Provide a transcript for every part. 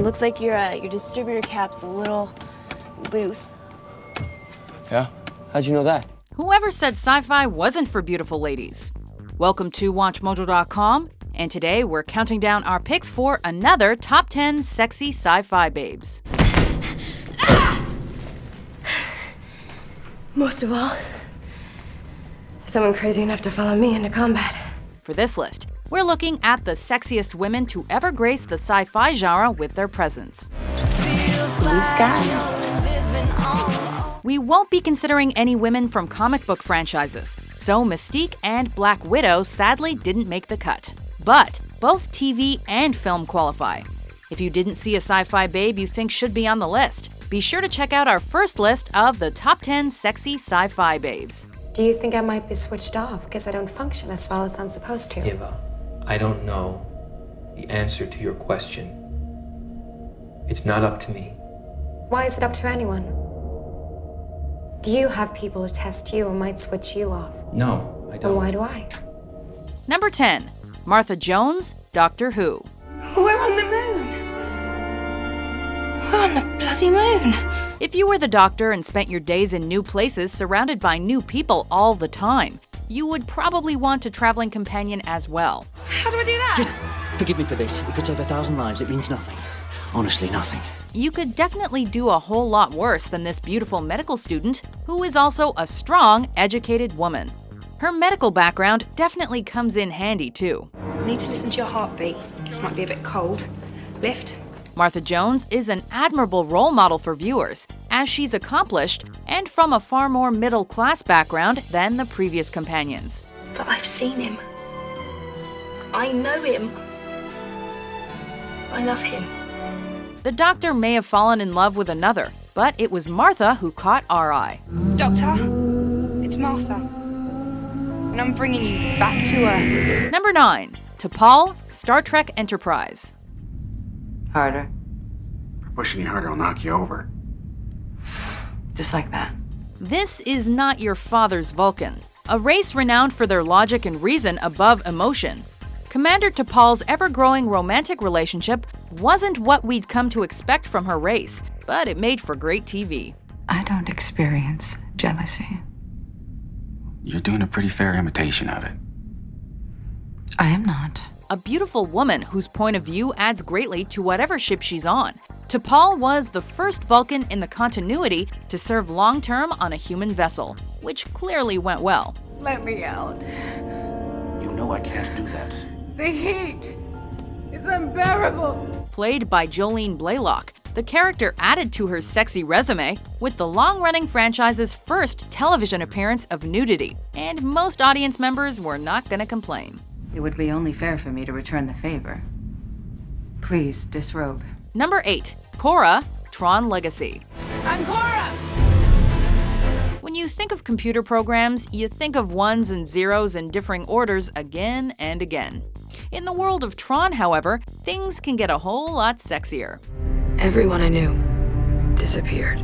looks like your distributor cap's a little loose. Yeah? How'd you know that? Whoever said sci-fi wasn't for beautiful ladies? Welcome to WatchMojo.com, and today we're counting down our picks for another top 10 sexy sci-fi babes. Most of all, someone crazy enough to follow me into combat. For this list, we're looking at the sexiest women to ever grace the sci-fi genre with their presence. Blue skies. We won't be considering any women from comic book franchises, so Mystique and Black Widow sadly didn't make the cut. But both TV and film qualify. If you didn't see a sci-fi babe you think should be on the list, be sure to check out our first list of the top 10 sexy sci-fi babes. Do you think I might be switched off because I don't function as well as I'm supposed to? Eva, I don't know the answer to your question. It's not up to me. Why is it up to anyone? Do you have people who test you and might switch you off? No, I Then don't. why do I? Number 10. Martha Jones, Doctor Who. We're on the moon. We're on the bloody moon. If you were the Doctor and spent your days in new places surrounded by new people all the time, you would probably want a traveling companion as well. How do I do that? Just forgive me for this. It could save 1,000 lives. It means nothing. Honestly, nothing. You could definitely do a whole lot worse than this beautiful medical student, who is also a strong, educated woman. Her medical background definitely comes in handy too. I need to listen to your heartbeat. This might be a bit cold. Lift. Martha Jones is an admirable role model for viewers, as she's accomplished and from a far more middle-class background than the previous companions. But I've seen him. I know him. I love him. The Doctor may have fallen in love with another, but it was Martha who caught our eye. Doctor, it's Martha. And I'm bringing you back to Earth. Number 9. T'Pol, Star Trek Enterprise. Harder. If pushing you harder, I'll knock you over. Just like that. This is not your father's Vulcan, a race renowned for their logic and reason above emotion. Commander T'Pol's ever-growing romantic relationship wasn't what we'd come to expect from her race, but it made for great TV. I don't experience jealousy. You're doing a pretty fair imitation of it. I am not. A beautiful woman whose point of view adds greatly to whatever ship she's on. T'Pol was the first Vulcan in the continuity to serve long-term on a human vessel, which clearly went well. Let me out. You know I can't do that. The heat. It's unbearable. Played by Jolene Blalock, the character added to her sexy resume with the long-running franchise's first television appearance of nudity, and most audience members were not gonna complain. It would be only fair for me to return the favor. Please, disrobe. Number 8. Quorra, Tron Legacy. I'm Quorra. When you think of computer programs, you think of ones and zeros in differing orders again and again. In the world of Tron, however, things can get a whole lot sexier. Everyone I knew disappeared.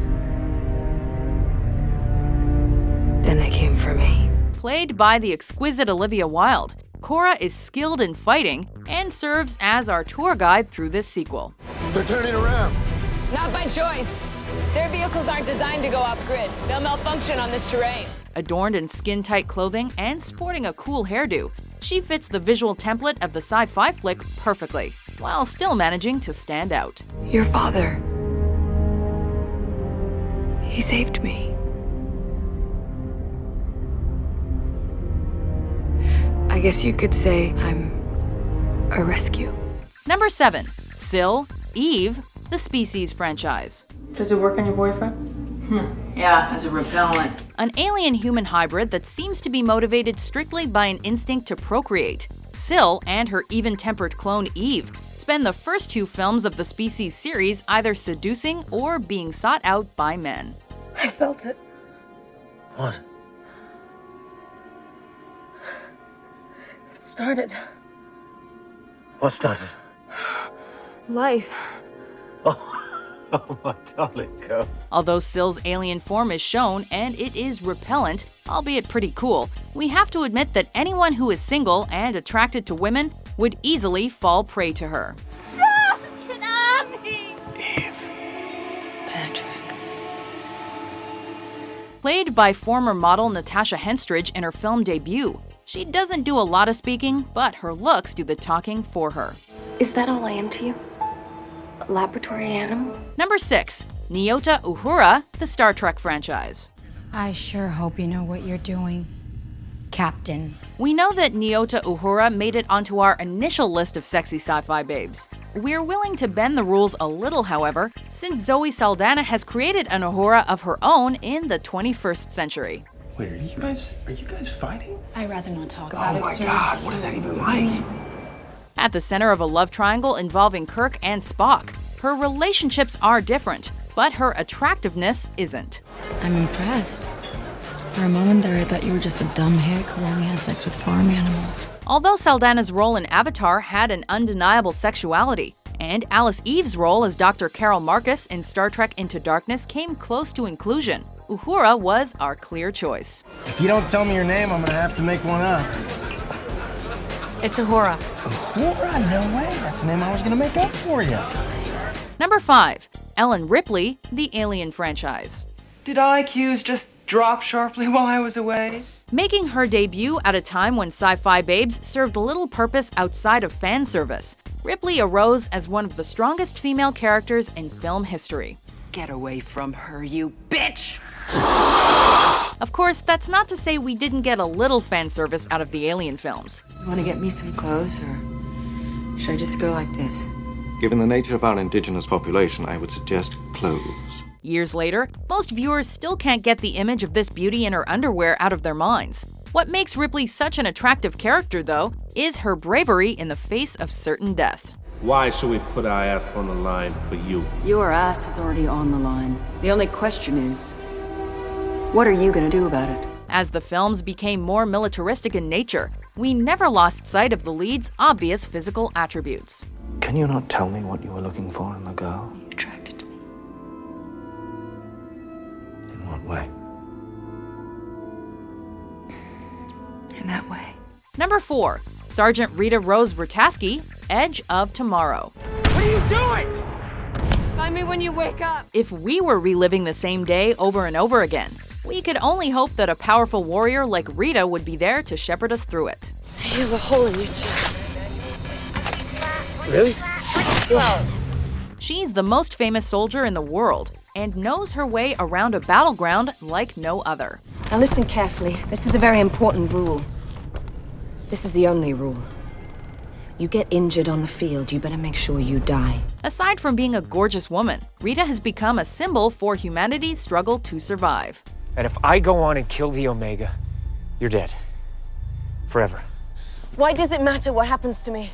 Then they came for me. Played by the exquisite Olivia Wilde, Quorra is skilled in fighting and serves as our tour guide through this sequel. They're turning around. Not by choice. Their vehicles aren't designed to go off-grid. They'll malfunction on this terrain. Adorned in skin-tight clothing and sporting a cool hairdo, she fits the visual template of the sci-fi flick perfectly, while still managing to stand out. Your father. He saved me. I guess you could say I'm a rescue. Number 7. Syl, Eve, the Species franchise. Does it work on your boyfriend? Yeah, as a repellent. An alien-human hybrid that seems to be motivated strictly by an instinct to procreate. Syl and her even-tempered clone Eve spend the first 2 films of the Species series either seducing or being sought out by men. I felt it. What? It started. What started? Life. Oh, my darling girl. Although Syl's alien form is shown and it is repellent, albeit pretty cool, we have to admit that anyone who is single and attracted to women would easily fall prey to her. Get off me! Played by former model Natasha Henstridge in her film debut, she doesn't do a lot of speaking, but her looks do the talking for her. Is that all I am to you? A laboratory animal? Number 6. Nyota Uhura, the Star Trek franchise. I sure hope you know what you're doing, Captain. We know that Nyota Uhura made it onto our initial list of sexy sci-fi babes. We're willing to bend the rules a little, however, since Zoe Saldana has created an Uhura of her own in the 21st century. Wait, are you guys fighting? I'd rather not talk about it, sir. Oh my God, what is that even like? At the center of a love triangle involving Kirk and Spock, her relationships are different, but her attractiveness isn't. I'm impressed. For a moment there, I thought you were just a dumb hick who only had sex with farm animals. Although Saldana's role in Avatar had an undeniable sexuality, and Alice Eve's role as Dr. Carol Marcus in Star Trek Into Darkness came close to inclusion, Uhura was our clear choice. If you don't tell me your name, I'm gonna have to make one up. It's Uhura. Quorra? No way. That's the name I was gonna make up for you. Number 5. Ellen Ripley, the Alien franchise. Did IQs just drop sharply while I was away? Making her debut at a time when sci-fi babes served little purpose outside of fan service, Ripley arose as one of the strongest female characters in film history. Get away from her, you bitch! Of course, that's not to say we didn't get a little fan service out of the Alien films. You want to get me some clothes, or should I just go like this? Given the nature of our indigenous population, I would suggest clothes. Years later, most viewers still can't get the image of this beauty in her underwear out of their minds. What makes Ripley such an attractive character, though, is her bravery in the face of certain death. Why should we put our ass on the line for you? Your ass is already on the line. The only question is, what are you gonna do about it? As the films became more militaristic in nature, we never lost sight of the lead's obvious physical attributes. Can you not tell me what you were looking for in the girl? You attracted to me. In what way? In that way. Number 4. Sergeant Rita Rose Vrataski, Edge of Tomorrow. What are you doing? Find me when you wake up. If we were reliving the same day over and over again, we could only hope that a powerful warrior like Rita would be there to shepherd us through it. You have a hole in your chest. Really? Yeah. She's the most famous soldier in the world and knows her way around a battleground like no other. Now listen carefully. This is a very important rule. This is the only rule. You get injured on the field, you better make sure you die. Aside from being a gorgeous woman, Rita has become a symbol for humanity's struggle to survive. And if I go on and kill the Omega, you're dead. Forever. Why does it matter what happens to me?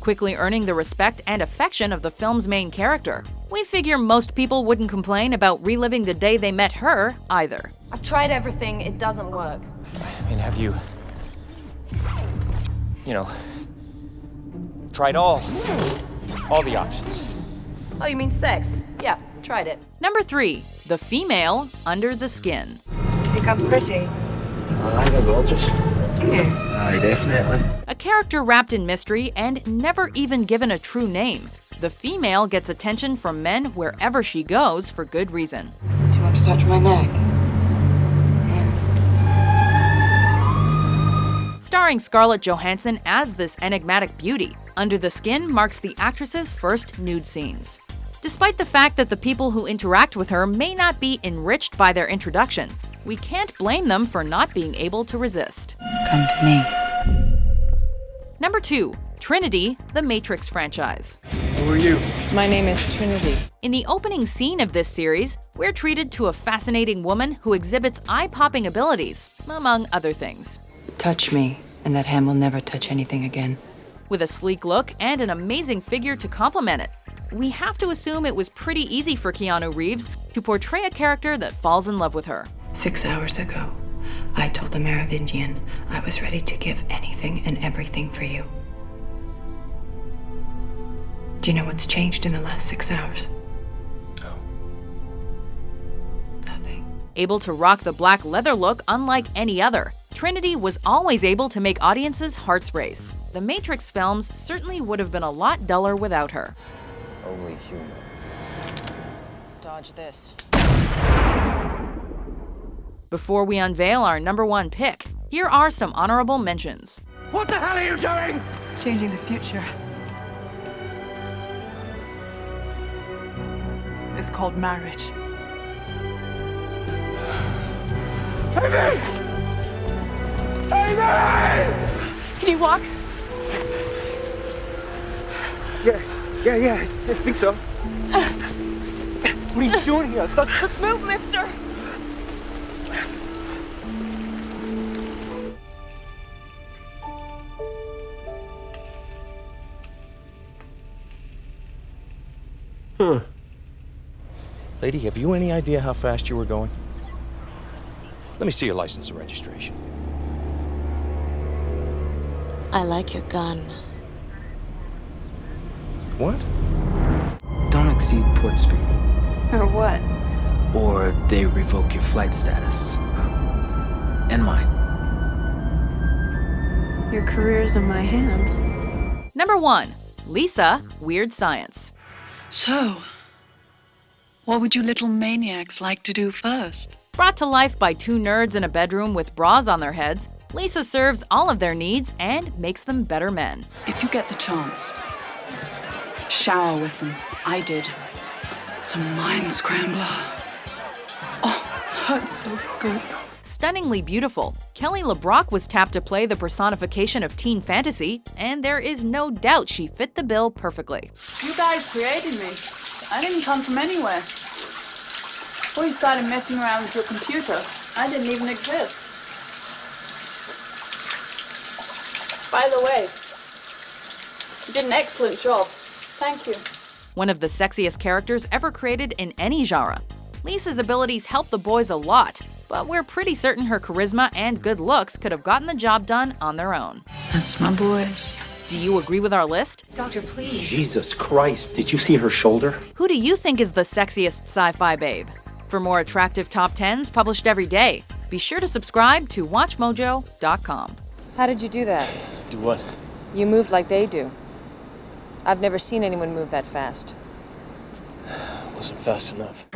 Quickly earning the respect and affection of the film's main character, we figure most people wouldn't complain about reliving the day they met her either. I've tried everything, it doesn't work. I mean, have you, tried all the options? Oh, you mean sex? Yeah, tried it. Number 3. The female under the skin. You think I'm pretty? I think gorgeous. Do you? Aye, definitely. A character wrapped in mystery and never even given a true name, the female gets attention from men wherever she goes for good reason. Do you want to touch my neck? Starring Scarlett Johansson as this enigmatic beauty, Under the Skin marks the actress's first nude scenes. Despite the fact that the people who interact with her may not be enriched by their introduction, we can't blame them for not being able to resist. Come to me. Number 2. Trinity, the Matrix franchise. Who are you? My name is Trinity. In the opening scene of this series, we're treated to a fascinating woman who exhibits eye-popping abilities, among other things. Touch me, and that hand will never touch anything again. With a sleek look and an amazing figure to complement it, we have to assume it was pretty easy for Keanu Reeves to portray a character that falls in love with her. 6 hours ago, I told the Merovingian I was ready to give anything and everything for you. Do you know what's changed in the last 6 hours? No. Nothing. Able to rock the black leather look unlike any other, Trinity was always able to make audiences' hearts race. The Matrix films certainly would have been a lot duller without her. Only human. Dodge this. Before we unveil our #1 pick, here are some honorable mentions. What the hell are you doing? Changing the future. It's called marriage. Amy! Amy! Can you walk? Yeah, I think so. What are you doing here? Let's move, mister! Lady, have you any idea how fast you were going? Let me see your license and registration. I like your gun. What? Don't exceed port speed, Or what? or they revoke your flight status. And mine. Your career's in my hands. #1, Lisa, Weird Science. So, what would you little maniacs like to do first? Brought to life by two nerds in a bedroom with bras on their heads, Lisa serves all of their needs and makes them better men. If you get the chance, shower with them. I did. It's a mind scrambler. Oh, hurts so good. Stunningly beautiful, Kelly LeBrock was tapped to play the personification of teen fantasy, and there is no doubt she fit the bill perfectly. You guys created me. I didn't come from anywhere. Before you started messing around with your computer, I didn't even exist. By the way, you did an excellent job. Thank you. One of the sexiest characters ever created in any genre. Lisa's abilities help the boys a lot, but we're pretty certain her charisma and good looks could have gotten the job done on their own. That's my boys. Do you agree with our list? Doctor, please. Jesus Christ, did you see her shoulder? Who do you think is the sexiest sci-fi babe? For more attractive top 10s published every day, be sure to subscribe to WatchMojo.com. How did you do that? Do what? You moved like they do. I've never seen anyone move that fast. Wasn't fast enough.